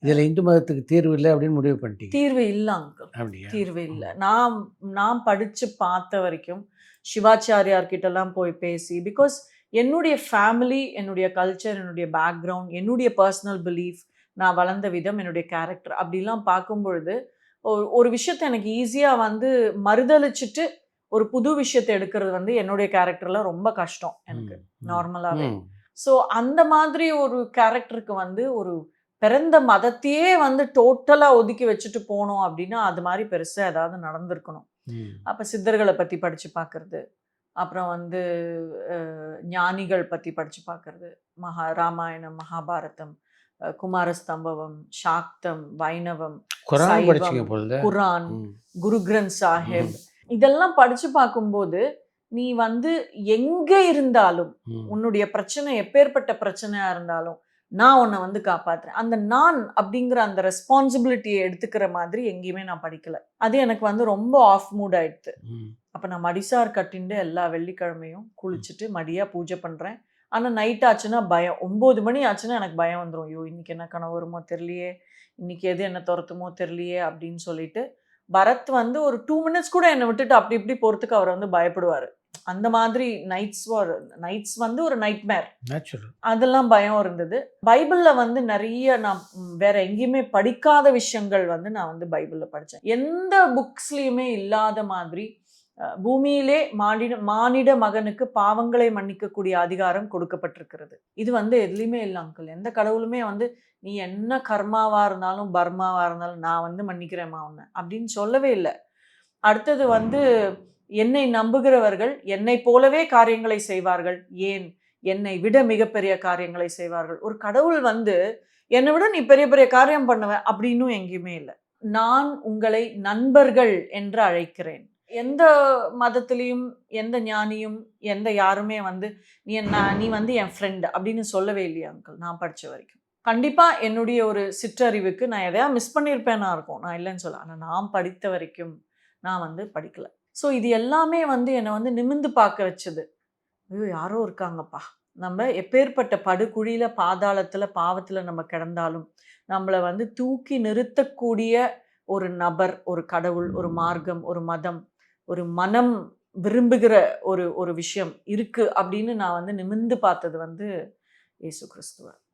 இதில் இந்து மதத்துக்கு தீர்வு இல்லை அப்படின்னு முடிவு பண்ணிட்டீங்க. தீர்வு இல்ல அங்கிள். அப்படியா? தீர்வு இல்ல. நான் நான் படிச்சு பார்த்த வரைக்கும் சிவாச்சாரியார் கிட்டலாம் போய் பேசி, பிகாஸ் என்னுடைய ஃபேமிலி, என்னுடைய கல்ச்சர், என்னுடைய பேக்ரவுண்ட், என்னுடைய பர்சனல் பிலீஃப், நான் வளர்ந்த விதம், என்னுடைய கேரக்டர் அப்படிலாம் பார்க்கும்பொழுது, ஒரு விஷயத்த எனக்கு ஈஸியா வந்து மறுதலிச்சுட்டு ஒரு புது விஷயத்த எடுக்கிறது வந்து என்னுடைய கேரக்டர்ல ரொம்ப கஷ்டம் எனக்கு நார்மலாவே. ஸோ அந்த மாதிரி ஒரு கேரக்டருக்கு வந்து ஒரு பிறந்த மதத்தையே வந்து டோட்டலா ஒதுக்கி வச்சுட்டு போனோம் அப்படின்னா அது மாதிரி பெருசா ஏதாவது நடந்திருக்கணும். அப்ப சித்தர்களை பத்தி படிச்சு பார்க்கறது, அப்புறம் வந்து ஞானிகள் பத்தி படிச்சு பார்க்கறது, ராமாயணம், மகாபாரதம், குமாரஸ்தம்பவம், சாக்தம், வைணவம், சைவம், குரான், குரு கிரந்த் சாஹிப், இதெல்லாம் படிச்சு பார்க்கும்போது நீ வந்து எங்க இருந்தாலும் உன்னுடைய பிரச்சனை எப்பேற்பட்ட பிரச்சனையா இருந்தாலும் நான் உன்னை வந்து காப்பாத்துறேன். அந்த நான் அப்படிங்கிற அந்த ரெஸ்பான்சிபிலிட்டியை எடுத்துக்கிற மாதிரி எங்கேயுமே நான் படிக்கல. அது எனக்கு வந்து ரொம்ப ஆஃப் மூட் ஆயிடுது. அப்ப நான் மடிசார் கட்டிண்டு எல்லா வெள்ளிக்கிழமையும் குளிச்சுட்டு மடியா பூஜை பண்றேன். ஆனா நைட் ஆச்சுன்னா பயம். 9 மணி ஆச்சுன்னா எனக்கு பயம் வந்துடும். ஐயோ இன்னைக்கு என்ன கனவு வருமோ தெரியலையே, இன்னைக்கு எது என்ன துரத்துமோ தெரியலையே அப்படின்னு சொல்லிட்டு பரத் வந்து ஒரு 2 மினிட்ஸ் கூட என்னை விட்டுட்டு அப்படி இப்படி போறதுக்கு அவர் வந்து பயப்படுவாரு. அந்த மாதிரி நைட்ஸ் வந்து ஒரு நைட்மேர். அதெல்லாம் பயம் இருந்தது. பைபிள்ல வந்து நிறைய நான் வேற எங்கேயுமே படிக்காத விஷயங்கள் வந்து நான் வந்து பைபிள்ல படிச்சேன். எந்த புக்ஸ்லயுமே இல்லாத மாதிரி பூமியிலே மானிட மகனுக்கு பாவங்களை மன்னிக்கக்கூடிய அதிகாரம் கொடுக்கப்பட்டிருக்கிறது. இது வந்து எதுலையுமே இல்லை அங்கிள். எந்த கடவுளுமே வந்து நீ என்ன கர்மாவா இருந்தாலும் பர்மாவா இருந்தாலும் நான் வந்து மன்னிக்கிறேம்மா உன்னை அப்படின்னு சொல்லவே இல்லை. அடுத்தது வந்து என்னை நம்புகிறவர்கள் என்னை போலவே காரியங்களை செய்வார்கள், ஏன் என்னை விட மிகப்பெரிய காரியங்களை செய்வார்கள். ஒரு கடவுள் வந்து என்னை விட நீ பெரிய பெரிய காரியம் பண்ணுவ அப்படின்னும் எங்கேயுமே இல்லை. நான் உங்களை நண்பர்கள் என்று அழைக்கிறேன். எந்த மதத்திலையும் எந்த ஞானியும் எந்த யாருமே வந்து நீ வந்து என் ஃப்ரெண்ட் அப்படின்னு சொல்லவே இல்லையா அங்கிள் நான் படிச்ச வரைக்கும். கண்டிப்பா என்னுடைய ஒரு சிற்றறிவுக்கு நான் எதையா மிஸ் பண்ணியிருப்பேனா இருக்கும், நான் இல்லைன்னு சொல்ல. ஆனால் நான் படித்த வரைக்கும் நான் வந்து படிக்கல. ஸோ இது எல்லாமே வந்து என்னை வந்து நிமிர்ந்து பார்க்க வச்சது. ஐயோ யாரோ இருக்காங்கப்பா, நம்ம எப்பேற்பட்ட படுகுழியில பாதாளத்துல பாவத்துல நம்ம கிடந்தாலும் நம்மளை வந்து தூக்கி நிறுத்தக்கூடிய ஒரு நபர், ஒரு கடவுள், ஒரு மார்க்கம், ஒரு மதம், ஒரு மனம் விரும்புகிற ஒரு விஷயம் இருக்கு அப்படின்னு நான் வந்து நிமிர்ந்து பார்த்தது வந்து இயேசு கிறிஸ்துவ.